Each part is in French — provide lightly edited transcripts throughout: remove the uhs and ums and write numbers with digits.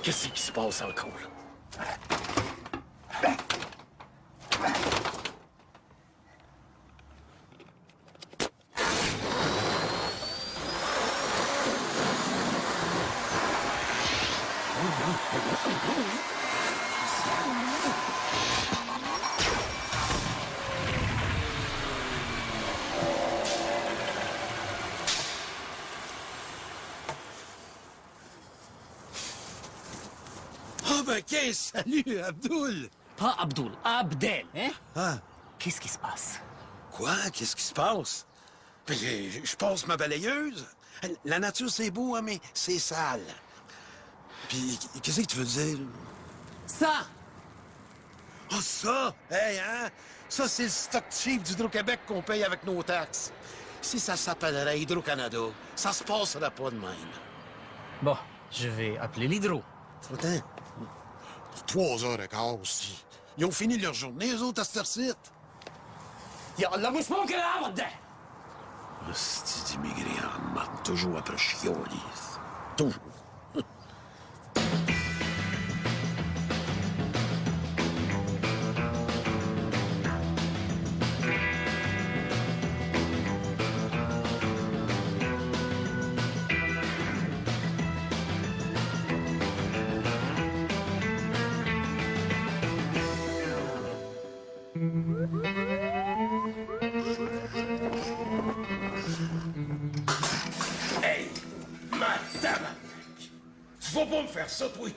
Qu'est-ce qui se passe encore? OK, salut, Abdul. Pas Abdul, Abdel, hein? Ah, Qu'est-ce qui se passe? quoi? Qu'est-ce qui se passe? Ben, je passe ma balayeuse. La nature, c'est beau, hein, mais c'est sale. Puis, qu'est-ce que tu veux dire? Ça! Ah, ça! Hey, hein? Ça, c'est le stock cheap d'Hydro-Québec qu'on paye avec nos taxes. Si ça s'appellerait Hydro-Canada, ça se passerait pas de même. Bon, je vais appeler l'hydro. Attends. 3h15 aussi. Ils ont fini leur journée, eux autres, à cette heure-ci. يلا مش ممكن ابدا. C'est d'immigrés en marde, toujours après chialis. Toujours. Hey! Madame! Tu vas pas me faire ça, toi!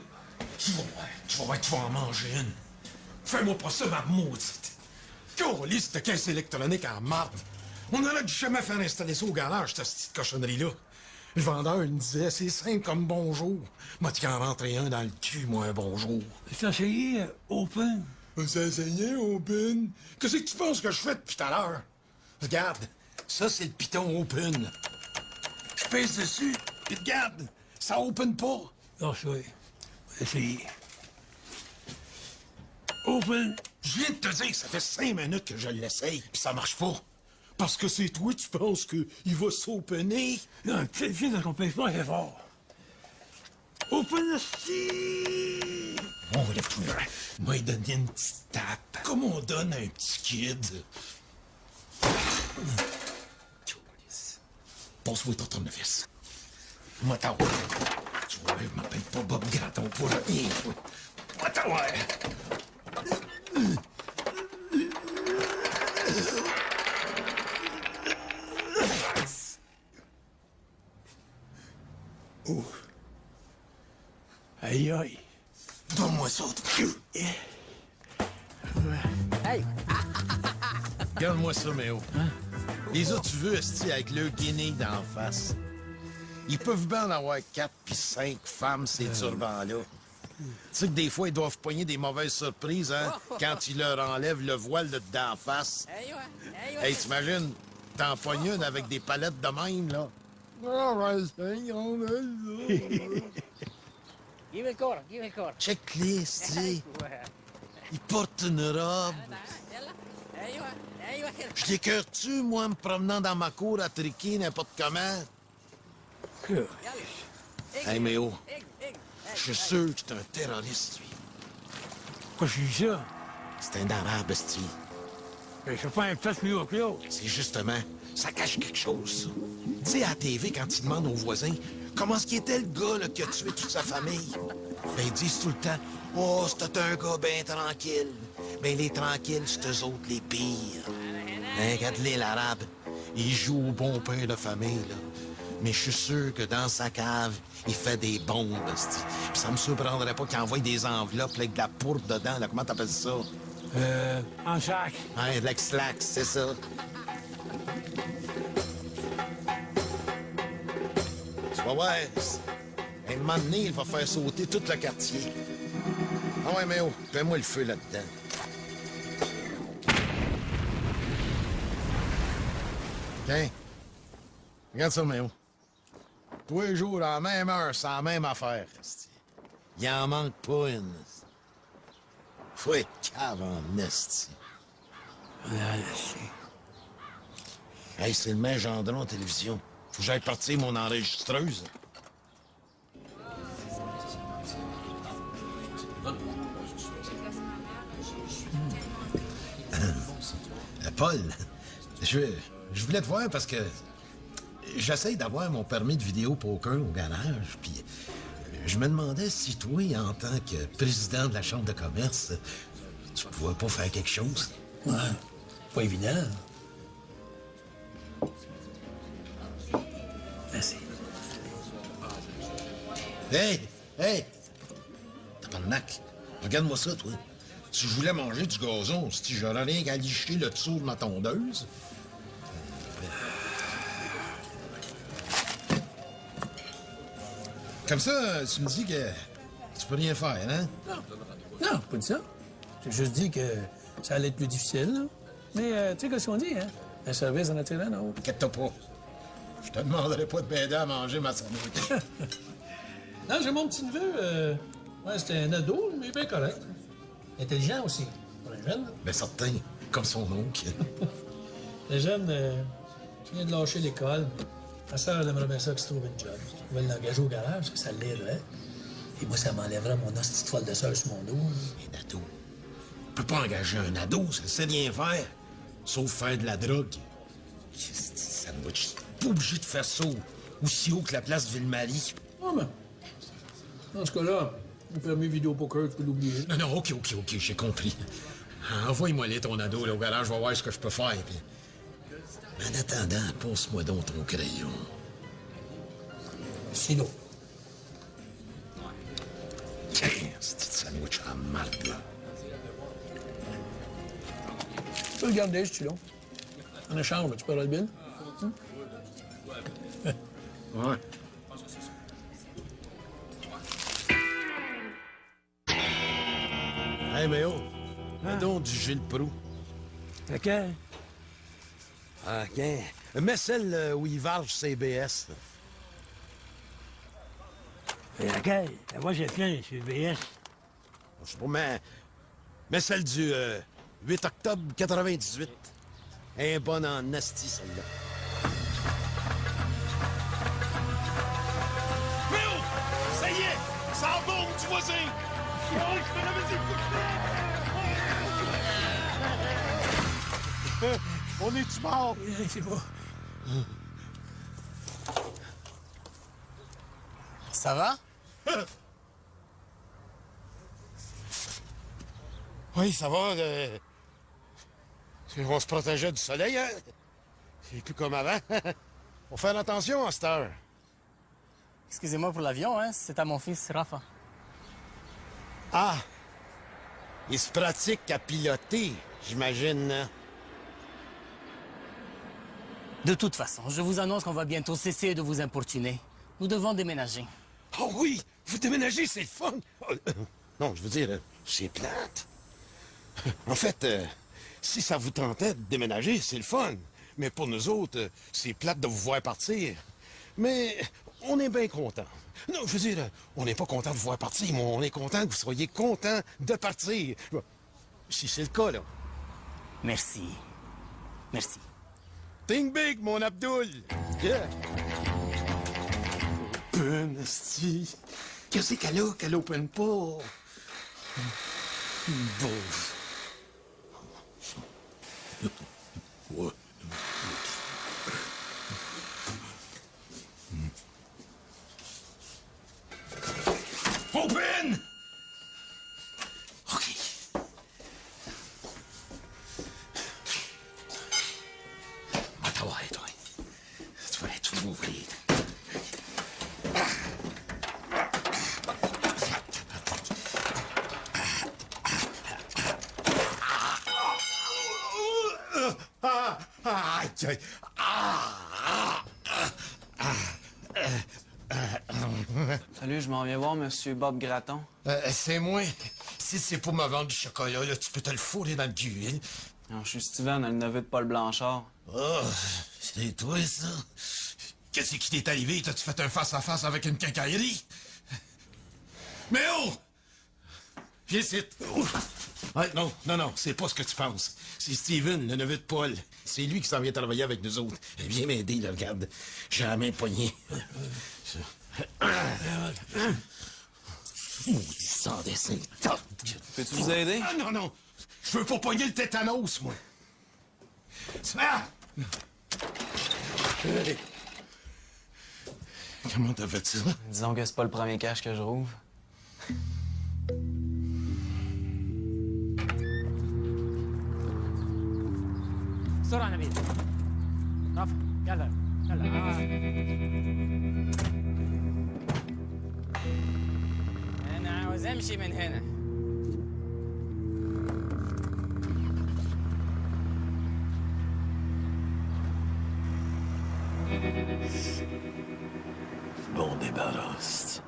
Tu vas voir, tu vas en manger une. Fais-moi pas ça, ma maudite! Câlisse de caisse électronique en marde! On aurait dû jamais faire installer ça au garage, cette petite cochonnerie-là. Le vendeur, il me disait, c'est simple comme bonjour. Moi, tu en rentrer un dans le cul, moi, un bonjour. T'as essayé Open? C'est essayé, Open? Qu'est-ce que tu penses que je fais depuis tout à l'heure? Regarde, ça, c'est le piton Open. Je pèse dessus, puis regarde, ça open pas. Non, je vais essayer. Open? Je viens de te dire que ça fait 5 minutes que je l'essaye, puis ça marche pas. Parce que c'est toi, tu penses qu'il va s'opener? Non, tu sais, je compèse pas, c'est fort. Open aussi! On va tout là. Moi, il donne une petite tape. Comme on donne à un petit kid. Passe-moi ton tournevis. Moi, t'en tu vois, je m'appelle pas Bob Graton pour rien, toi. Moi, t'en Oh. Aïe, aïe. donne-moi ça, toi. Hey! Regarde-moi ça, Méo. Les autres, tu veux, esti, avec le guinée d'en face. Ils peuvent bien en avoir 4 puis 5 femmes, ces turbans-là. Tu sais que des fois, ils doivent poigner des mauvaises surprises, hein, quand ils leur enlèvent le voile de d'en face. Hey, t'imagines, t'en pognes une avec des palettes de même, là. Give it core, give it core. Check-les, esti. Ils portent une robe. ايوه ايوه كده. Je l'écœure-tu, moi, me promenant dans ma cour à triquer n'importe comment? Hey, Méo, je suis sûr que c'est un terroriste, lui. Pourquoi je dis ça? C'est un arabe, esti. C'est pas un place mieux que l'autre. C'est justement, ça cache quelque chose, ça. Tu sais, à la TV, quand ils demandent aux voisins comment est-ce qu'il était le gars là, qui a tué toute sa famille, ben ils disent tout le temps « Oh, c'était un gars bien tranquille. » Ben les tranquilles, c'est eux autres les pires. Hein, regarde-les, l'arabe. Il joue au bon père de famille, là. Mais je suis sûr que dans sa cave, il fait des bombes, esti. Puis ça me surprendrait pas qu'il envoie des enveloppes avec de la pourpre dedans, là. Comment t'appelles ça? En sac. Hein, de l'ex-lax, c'est ça. Tu vas voir, à un moment donné, il va faire sauter tout le quartier. Ah ouais, mais oh, fais-moi le feu là-dedans. Tiens. Regarde ça, Méo. Tous les jours, à la même heure, c'est la même affaire. esti. Il en manque pas une. Faut être cave en esti. Hey, c'est le même Gendron en télévision. Faut que j'aille partir mon enregistreuse. Paul, je voulais te voir parce que j'essaie d'avoir mon permis de vidéo poker au garage, puis je me demandais si toi, en tant que président de la Chambre de commerce, tu pouvais pas faire quelque chose. Ouais, pas évident. Merci. Hey! Tabarnak, regarde-moi ça, toi. Si je voulais manger du gazon, si j'aurais rien qu'à licher le dessous de ma tondeuse. Comme ça, tu me dis que tu peux rien faire, hein? Non, pas dit ça. J'ai juste dit que ça allait être plus difficile, là. Mais tu sais qu'est-ce qu'on dit, hein? Un service en attirant en haut. Inquiète-toi pas. Je te demanderai pas de m'aider à manger ma sandwich. Non, j'ai mon petit neveu. Ouais, c'était un ado, mais bien correct. Intelligent aussi, pour un jeune. Mais certain, comme son oncle. Le jeune vient de lâcher l'école. Ma sœur, elle aimerait bien ça qu'il se trouve une job. Je vais l'engager au garage, parce que ça l'aiderait. Et moi, ça m'enlèverait mon hostie de folle de sœur sur mon dos. Un ado. On peut pas engager un ado, ça sait rien faire. Sauf faire de la drogue. Ça ne va pas obligé de faire ça aussi haut que la place Ville-Marie. Ah, mais dans ce cas-là, le permis vidéo poker, tu peux l'oublier. Non, OK, j'ai compris. Envoie-moi là ton ado là, au garage, je vais voir ce que je peux faire. Puis... Mais en attendant, passe-moi donc ton crayon. Sinon. Tiens, c'est petit sandwich en marde, là. Tu peux le garder, ce stylo. En échange, tu paieras le bill. Ouais. Hey, Méo, mets donc du Gilles Proulx. Lequel? Ah, OK. Mets celle où il varge CBS. Laquelle? Moi, j'ai plein sur BS. Je sais pas, mais celle du 8 octobre 98. Un bon en asti, celle-là. Méo! Ça y est! Ça bombe du voisin! On est-tu mort? C'est pas. Ça va? Oui, ça va. On se protégeait du soleil, hein? C'est plus comme avant. Faut faire attention à cette heure. Excusez-moi pour l'avion, hein? C'est à mon fils, Rafa. Ah! Il se pratique à piloter, j'imagine, hein? De toute façon, je vous annonce qu'on va bientôt cesser de vous importuner. Nous devons déménager. Oh oui! Vous déménagez, c'est le fun! Non, je veux dire, c'est plate. En fait, si ça vous tentait de déménager, c'est le fun. Mais pour nous autres, c'est plate de vous voir partir. Mais on est bien contents. Non, je veux dire, on n'est pas content de vous voir partir, mais on est content que vous soyez content de partir. Si c'est le cas, là. Merci. Merci. Think big, mon Abdoul! Yeah! Open, esti. Qu'est-ce qu'elle open pas? Bon. Ouais. Open! OK. Attends, toi. Tu vas tout m'ouvrir. Salut, je m'en viens voir Monsieur Bob Gratton. C'est moi. Si c'est pour me vendre du chocolat, là, tu peux te le fourrer dans le cul. Hein? Alors, je suis Steven, le neveu de Paul Blanchard. Oh, C'est toi, ça? Qu'est-ce qui t'est arrivé? T'as-tu fait un face-à-face avec une quincaillerie? Mais oh! Viens ici. Ouais, non, c'est pas ce que tu penses. C'est Steven, le neveu de Paul. C'est lui qui s'en vient travailler avec nous autres. Viens m'aider, là, regarde. J'ai la main poignée. Sans dessin. Peux-tu vous aider? Ah, non. Je veux pas pogner le tétanos, moi. Ah! Hey. Comment t'as fait ça? Disons que c'est pas le premier cache que je rouvre. بسرعة نبيل رفع يلا أنا عاوز أمشي من هنا Bon débarrasse.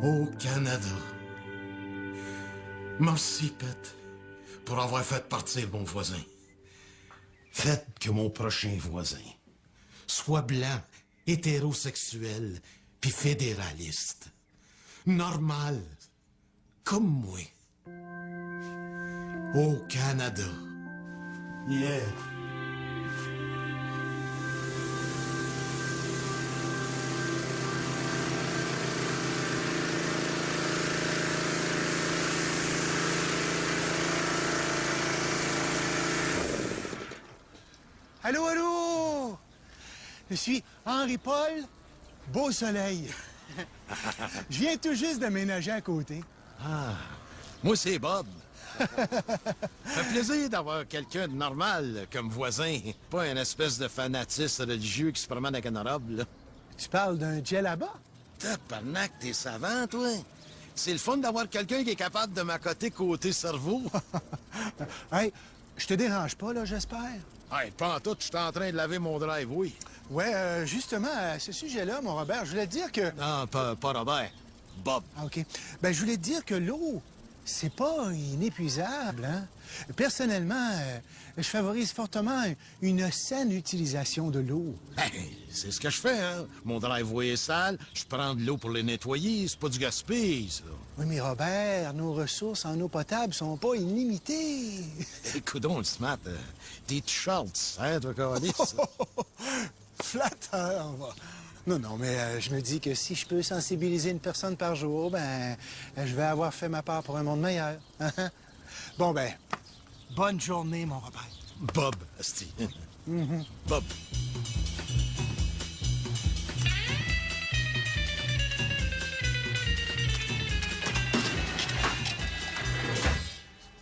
Au Canada. Merci, Pet, pour avoir fait partir mon voisin. Faites que mon prochain voisin soit blanc, hétérosexuel, puis fédéraliste. Normal, comme moi. Au Canada. Yeah. Allô, allô! Je suis Henri-Paul Beausoleil. Je viens tout juste d'aménager à côté. Ah, moi c'est Bob. Ça fait plaisir d'avoir quelqu'un de normal comme voisin, pas une espèce de fanatiste religieux qui se promène avec une robe, là. Tu parles d'un djellaba? Tabarnak, t'es savant, toi. C'est le fun d'avoir quelqu'un qui est capable de m'accoter côté cerveau. Hey, je te dérange pas, là, j'espère? Hey, pas en tout, je suis en train de laver mon driveway. Ouais, justement, à ce sujet-là, mon Robert, je voulais te dire que... Non, pas Robert. Bob. Ah, OK. Ben, je voulais te dire que l'eau, c'est pas inépuisable, hein? Personnellement, je favorise fortement une saine utilisation de l'eau. Hey, c'est ce que je fais, hein. Mon driveway est sale, je prends de l'eau pour les nettoyer, c'est pas du gaspillage, ça. Oui, mais Robert, nos ressources en eau potable sont pas illimitées. Écoute donc, le smart, tes t-shirts, hein, toi, calice. Flatteur, va. Non, mais je me dis que si je peux sensibiliser une personne par jour, ben, je vais avoir fait ma part pour un monde meilleur. Bon, ben, bonne journée, mon Robert. Bob, asti. Bob.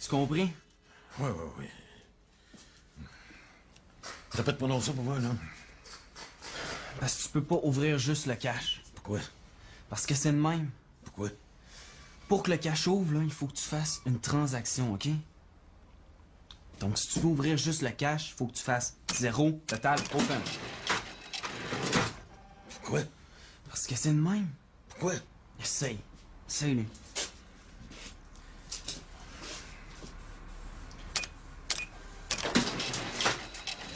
Tu compris? Oui. Répète-moi non ça pour moi, là. Parce que tu peux pas ouvrir juste le cache. Pourquoi? Parce que c'est le même. Pourquoi? Pour que le cache ouvre, là, il faut que tu fasses une transaction, OK? Donc, si tu veux ouvrir juste le cache, il faut que tu fasses 0, total, open. Pourquoi? Parce que c'est le même. Pourquoi? Essaye. Essaye-le.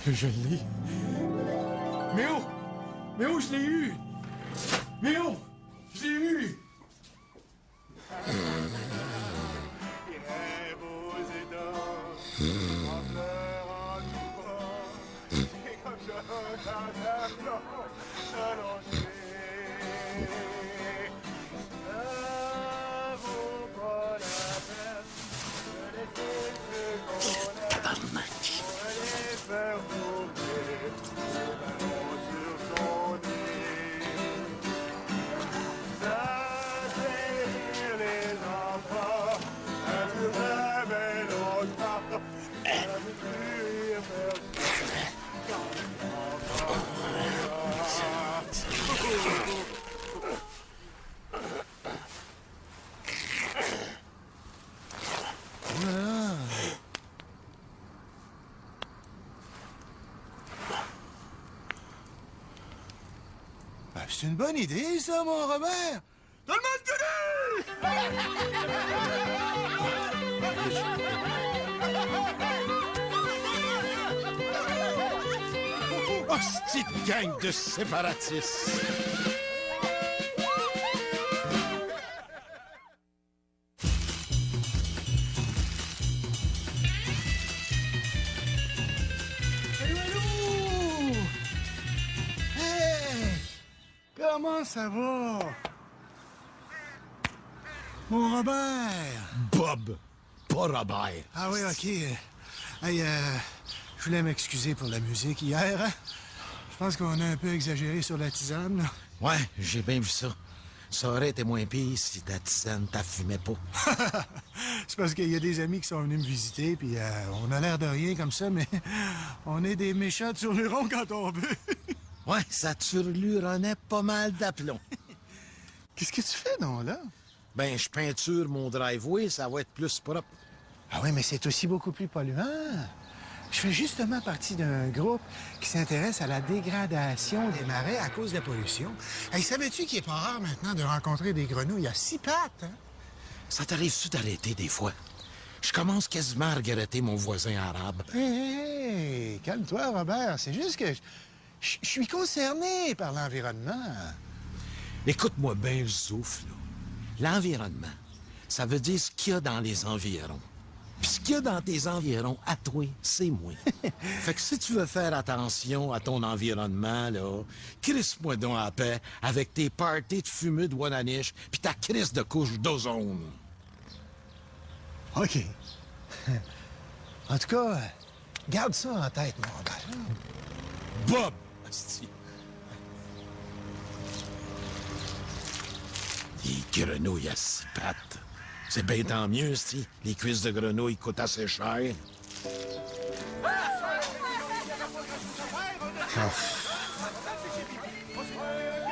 Je l'ai. Mais oh! Mais oh, je l'ai eu! Mais oh! Je l'ai eu! c'est une bonne idée, ça, mon Robert. Tout le monde connu! Hostie de gang de séparatistes! Allô, allô! Hey! Comment ça va? Mon Robert! Bob, pas Robert. Ah oui, OK. Hey, je voulais m'excuser pour la musique hier. Hein? Je pense qu'on a un peu exagéré sur la tisane, là. Ouais, j'ai bien vu ça. Ça aurait été moins pire si ta tisane t'affumait pas. C'est parce qu'il y a des amis qui sont venus me visiter, puis on a l'air de rien comme ça, mais on est des méchants turlurons quand on veut. Ouais, ça turluronnait pas mal d'aplomb. Qu'est-ce que tu fais, non, là? Ben, je peinture mon driveway, ça va être plus propre. Ah oui, mais c'est aussi beaucoup plus polluant. Je fais justement partie d'un groupe qui s'intéresse à la dégradation des marais à cause de la pollution. Hey, savais-tu qu'il est pas rare maintenant de rencontrer des grenouilles à 6 pattes, hein? Ça t'arrive-tu d'arrêter des fois? Je commence quasiment à regretter mon voisin arabe. Hey, calme-toi, Robert. C'est juste que je suis concerné par l'environnement. Écoute-moi bien le souffle, là. L'environnement, ça veut dire ce qu'il y a dans les environs. Puis ce qu'il y a dans tes environs, à toi, c'est moi. Fait que si tu veux faire attention à ton environnement, là, crisse-moi donc à paix avec tes parties de fumée de Wananiche puis ta crisse de couche d'ozone. OK. En tout cas, garde ça en tête, mon Robert. Bob! Asti. Les grenouilles à 6 pattes. C'est bien tant mieux, si les cuisses de grenouilles coûtent assez cher.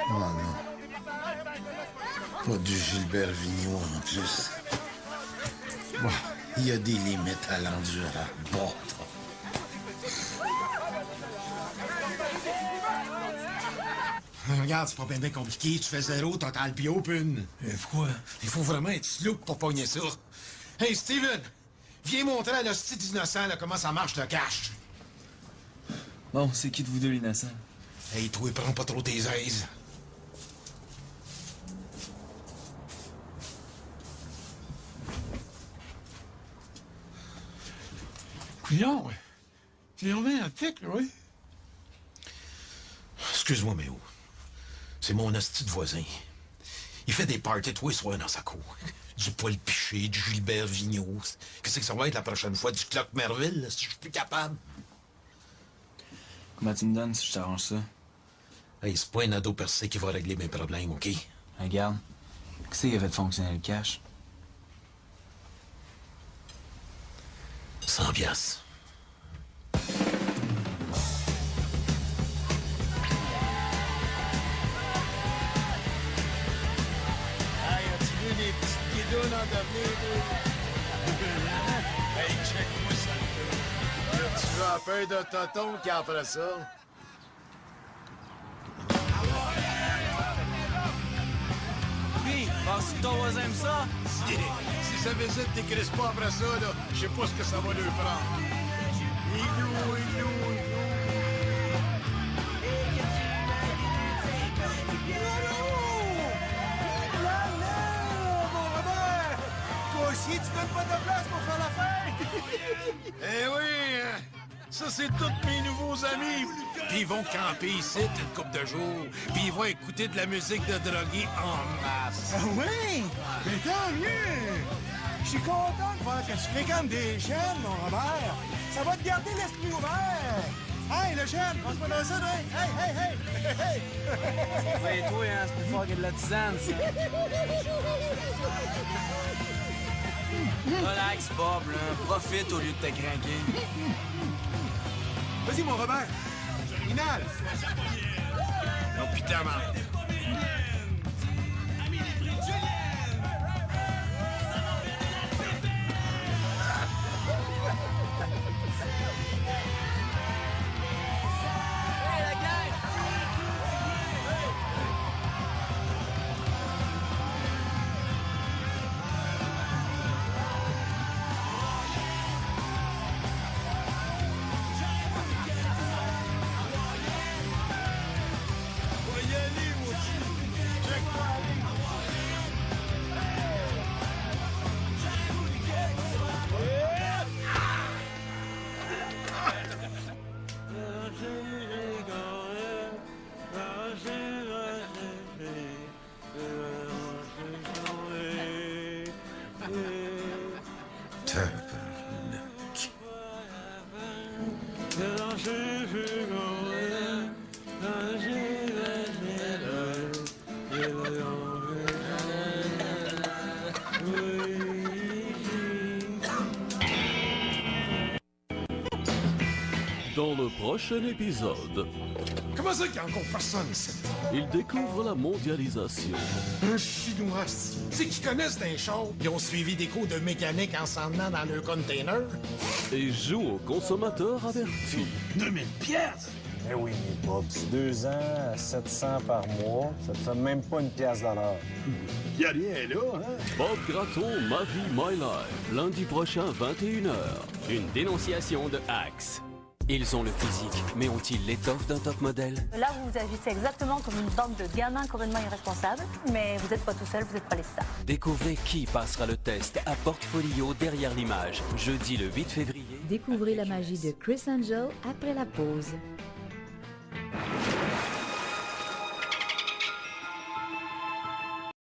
Oh non. Pas du Gilbert Vigneault en plus. Bon, il y a des limites à l'endurance. Bon. Regarde, c'est pas bien compliqué. Tu fais 0, total puis open. Pourquoi? Il faut vraiment être slow pour pogner ça. Hey, Steven! Viens montrer à l'hostie d'innocent là, comment ça marche le cash. Bon, c'est qui de vous deux l'innocent? Hey, toi, prends pas trop tes aises. Non, c'est un article, oui. Excuse-moi, mais où? C'est mon hostie de voisin. Il fait des parties tous les soirs dans sa cour. Du Paul Piché, du Gilbert Vigneault. Qu'est-ce que ça va être la prochaine fois? Du Clock Merville, si je suis plus capable? Comment tu me donnes si je t'arrange ça? Hey, c'est pas un ado percé qui va régler mes problèmes, OK? Regarde. Qu'est-ce qui a fait fonctionner le cash? 100 piastres. Hey, as-tu vu les petites guidounes en devenir, Hey, check-moi ça. Là, tu veux un peu de tonton qui en fera ça? Puis, penses-tu que ton voisin aime ça? Si ça visite t'écris pas après ça, là, je sais pas ce que ça va lui prendre. Ilou. Mon Robert! Toi aussi, tu donnes pas de place pour faire la fête? Eh oui! Ça, c'est tous mes nouveaux amis. Puis ils vont camper ici une couple de jours. Puis ils vont écouter de la musique de drogués en masse. Ah oui? Mais tant mieux! Je suis content de voir que tu fréquentes des jeunes, mon Robert. Ça va te garder l'esprit ouvert. Hey, le jeune, passe-moi dans ça, toi. Hey! Ouais, toi, hein, c'est plus fort que de la tisane, ça. Relax, Bob, là. Profite au lieu de te craquer. Vas-y, mon Robert. Inhale. Non, putain, man. Dans le prochain épisode, Comment ça qu'il y a encore personne ici? il découvre la mondialisation. Un Chinois, c'est qu'ils connaissent des choses. Ils ont suivi des cours de mécanique en s'en venant dans le container. Et joue au consommateur averti. 2000 pièces! Eh oui, Bob, 2 ans à 700 par mois, ça te fait même pas une pièce $. Y a rien là, hein? Bob Gratton, Ma vie, My Life. Lundi prochain, 21h. Une dénonciation de Axe. Ils ont le physique, mais ont-ils l'étoffe d'un top modèle? Là, vous agissez exactement comme une bande de gamins complètement irresponsables, mais vous n'êtes pas tout seul, vous n'êtes pas les stars. Découvrez qui passera le test à Portfolio derrière l'image, jeudi le 8 février. Découvrez la magie de Chris Angel après la pause.